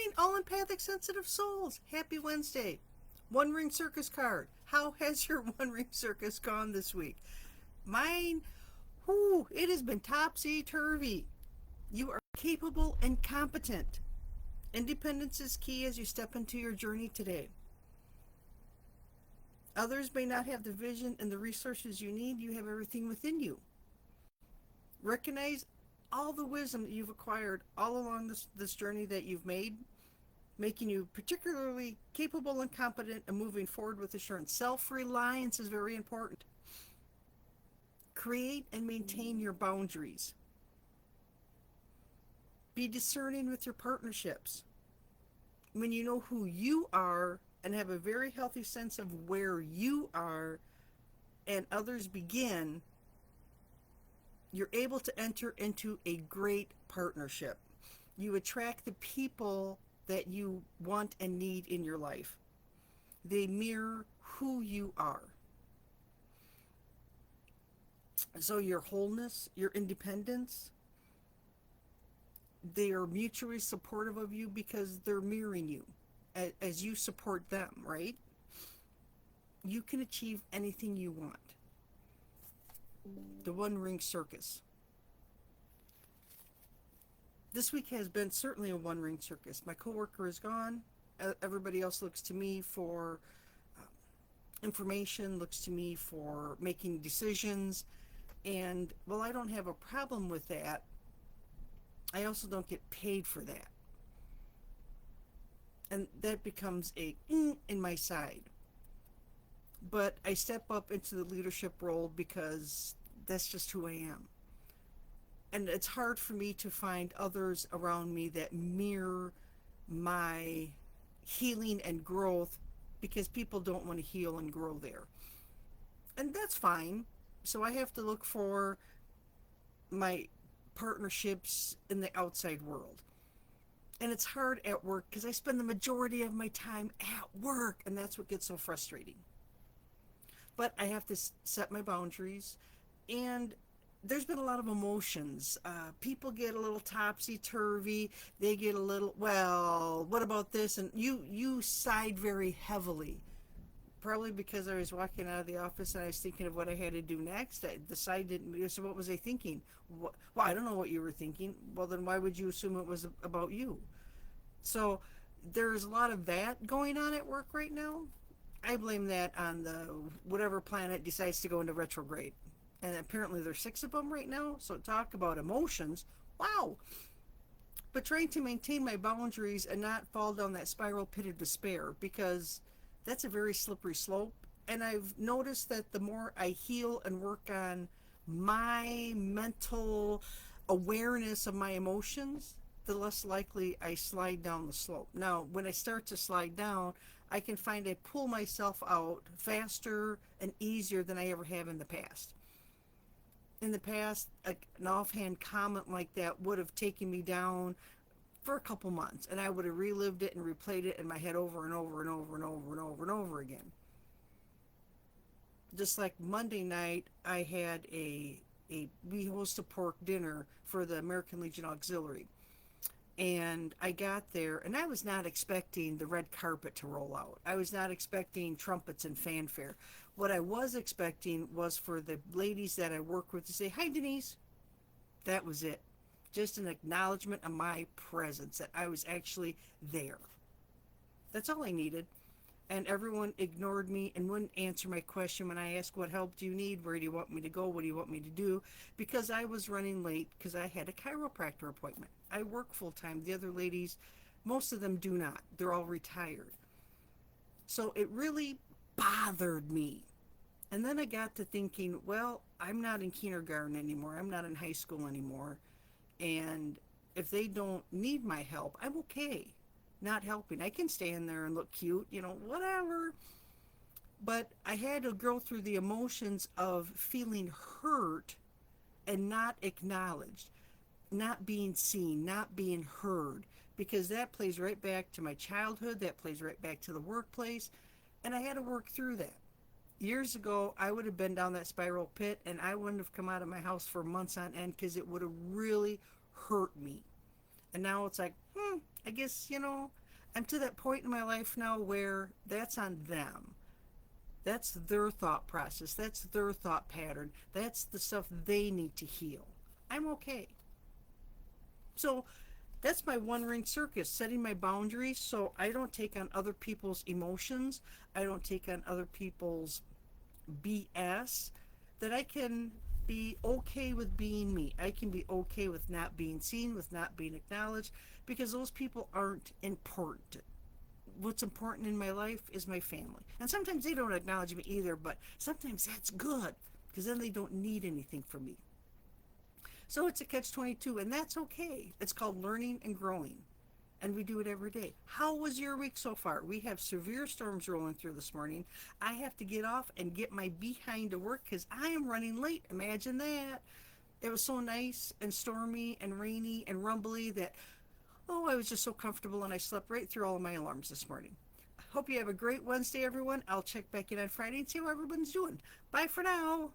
morning, all empathic sensitive souls. Happy Wednesday. One Ring Circus card. How has your One Ring Circus gone this week? Mine, it has been topsy-turvy. You are capable and competent. Independence is key as you step into your journey today. Others may not have the vision and the resources you need. You have everything within you. Recognize all the wisdom that you've acquired all along this journey that you've made, making you particularly capable and competent and moving forward with assurance. Self-reliance is very important. Create and maintain your boundaries. Be discerning with your partnerships. When you know who you are and have a very healthy sense of where you are and others begin, you're able to enter into a great partnership. You attract the people that you want and need in your life. They mirror who you are. So your wholeness, your independence, they are mutually supportive of you because they're mirroring you as you support them, right? You can achieve anything you want. The One Ring Circus. This week has been certainly a one ring circus. My coworker is gone. Everybody else looks to me for information, looks to me for making decisions. And while I don't have a problem with that, I also don't get paid for that. And that becomes a in my side. But I step up into the leadership role because that's just who I am. And it's hard for me to find others around me that mirror my healing and growth because people don't want to heal and grow there. And that's fine. So I have to look for my partnerships in the outside world. And it's hard at work because I spend the majority of my time at work, and that's what gets so frustrating. But I have to set my boundaries, and there's been a lot of emotions. People get a little topsy-turvy. They get a little, well, what about this? And you sighed very heavily. Probably because I was walking out of the office and I was thinking of what I had to do next. The side didn't, so what was I thinking? Well, I don't know what you were thinking. Well, then why would you assume it was about you? So there's a lot of that going on at work right now. I blame that on the whatever planet decides to go into retrograde. And apparently there's 6 of them right now. So talk about emotions. Wow. But trying to maintain my boundaries and not fall down that spiral pit of despair, because that's a very slippery slope. And I've noticed that the more I heal and work on my mental awareness of my emotions, the less likely I slide down the slope. Now, when I start to slide down, I can find I pull myself out faster and easier than I ever have in the past. In the past, an offhand comment like that would have taken me down for a couple months, and I would have relived it and replayed it in my head over and over and over and over and over and over again. Just like Monday night, I had we host a pork dinner for the American Legion Auxiliary. And I got there, and I was not expecting the red carpet to roll out. I was not expecting trumpets and fanfare. What I was expecting was for the ladies that I work with to say, "Hi, Denise." That was it. Just an acknowledgement of my presence, that I was actually there. That's all I needed. And everyone ignored me and wouldn't answer my question when I asked, "What help do you need? Where do you want me to go? What do you want me to do?" Because I was running late because I had a chiropractor appointment. I work full time. The other ladies, most of them do not. They're all retired. So it really bothered me. And then I got to thinking, well, I'm not in kindergarten anymore. I'm not in high school anymore. And if they don't need my help, I'm okay not helping. I can stand there and look cute, whatever. But I had to go through the emotions of feeling hurt and not acknowledged, not being seen, not being heard, because that plays right back to my childhood, that plays right back to the workplace, and I had to work through that. Years ago, I would have been down that spiral pit, and I wouldn't have come out of my house for months on end because it would have really hurt me. And now it's like, I guess, I'm to that point in my life now where that's on them. That's their thought process. That's their thought pattern. That's the stuff they need to heal. I'm okay. So that's my one ring circus, setting my boundaries so I don't take on other people's emotions. I don't take on other people's BS. That I can be okay with being me. I can be okay with not being seen, with not being acknowledged, because those people aren't important. What's important in my life is my family. And sometimes they don't acknowledge me either, but sometimes that's good because then they don't need anything from me. So it's a catch 22, and that's okay. It's called learning and growing. And we do it every day. How was your week so far? We have severe storms rolling through this morning. I have to get off and get my behind to work because I am running late. Imagine that. It was so nice and stormy and rainy and rumbly that, oh, I was just so comfortable and I slept right through all of my alarms this morning. Hope you have a great Wednesday, everyone. I'll check back in on Friday and see how everyone's doing. Bye for now.